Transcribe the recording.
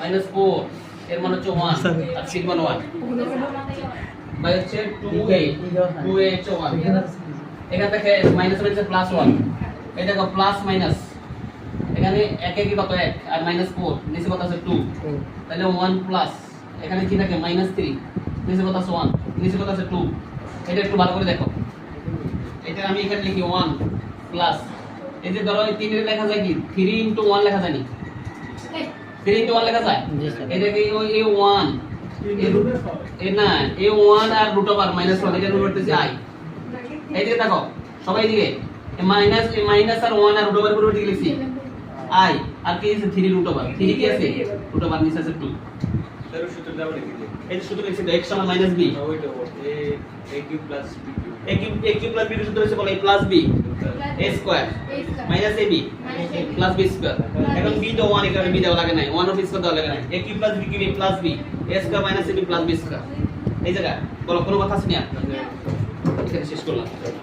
-4 এর মান হচ্ছে 1 আর সিগমা 1 বাই হচ্ছে 2a 2a হচ্ছে 1 এখান থেকে মাইনাস মাইনাস প্লাস 1 এই দেখো প্লাস মাইনাস এখানে 1 কি কত 1 আর -4 নিচে কত আছে 2 তাহলে 1 প্লাস এখানে কি থাকে -3 নিচে কত আছে 1 নিচে কত আছে 2 এটা একটু ভালো করে দেখো এটা আমি এখানে লিখি 1 প্লাস এই যে ধরো এই 3 এর লেখা যায় কি 3 * 1 লেখা যায় নি 3 * 1 লেখা যায় এটা কি ওই a1 এ না a1 আর √1 এটা রুট করতেছি i এই দিকে দেখো সবাই দিকে মাইনাস আর 1 আর √1 পুরো ঠিক লিখছি i আর কি আছে 3 √1 3 কি আছে √1 নিচে আছে 2 তার সূত্র দাও লিখি এই যে সূত্র লিখছি x = -b ওইটা a cube plus b a cube plus b এর সূত্র হচ্ছে বলে a plus b a square minus ab plus b square এখন b তো 1 এখানে b দেওয়া লাগে না 1 অফ স্কয়ার দেওয়া লাগে না a cube plus b cube a plus b a square minus ab plus b square এই জায়গা বলো কোনো কথা আছে না এখানে শেষ করলাম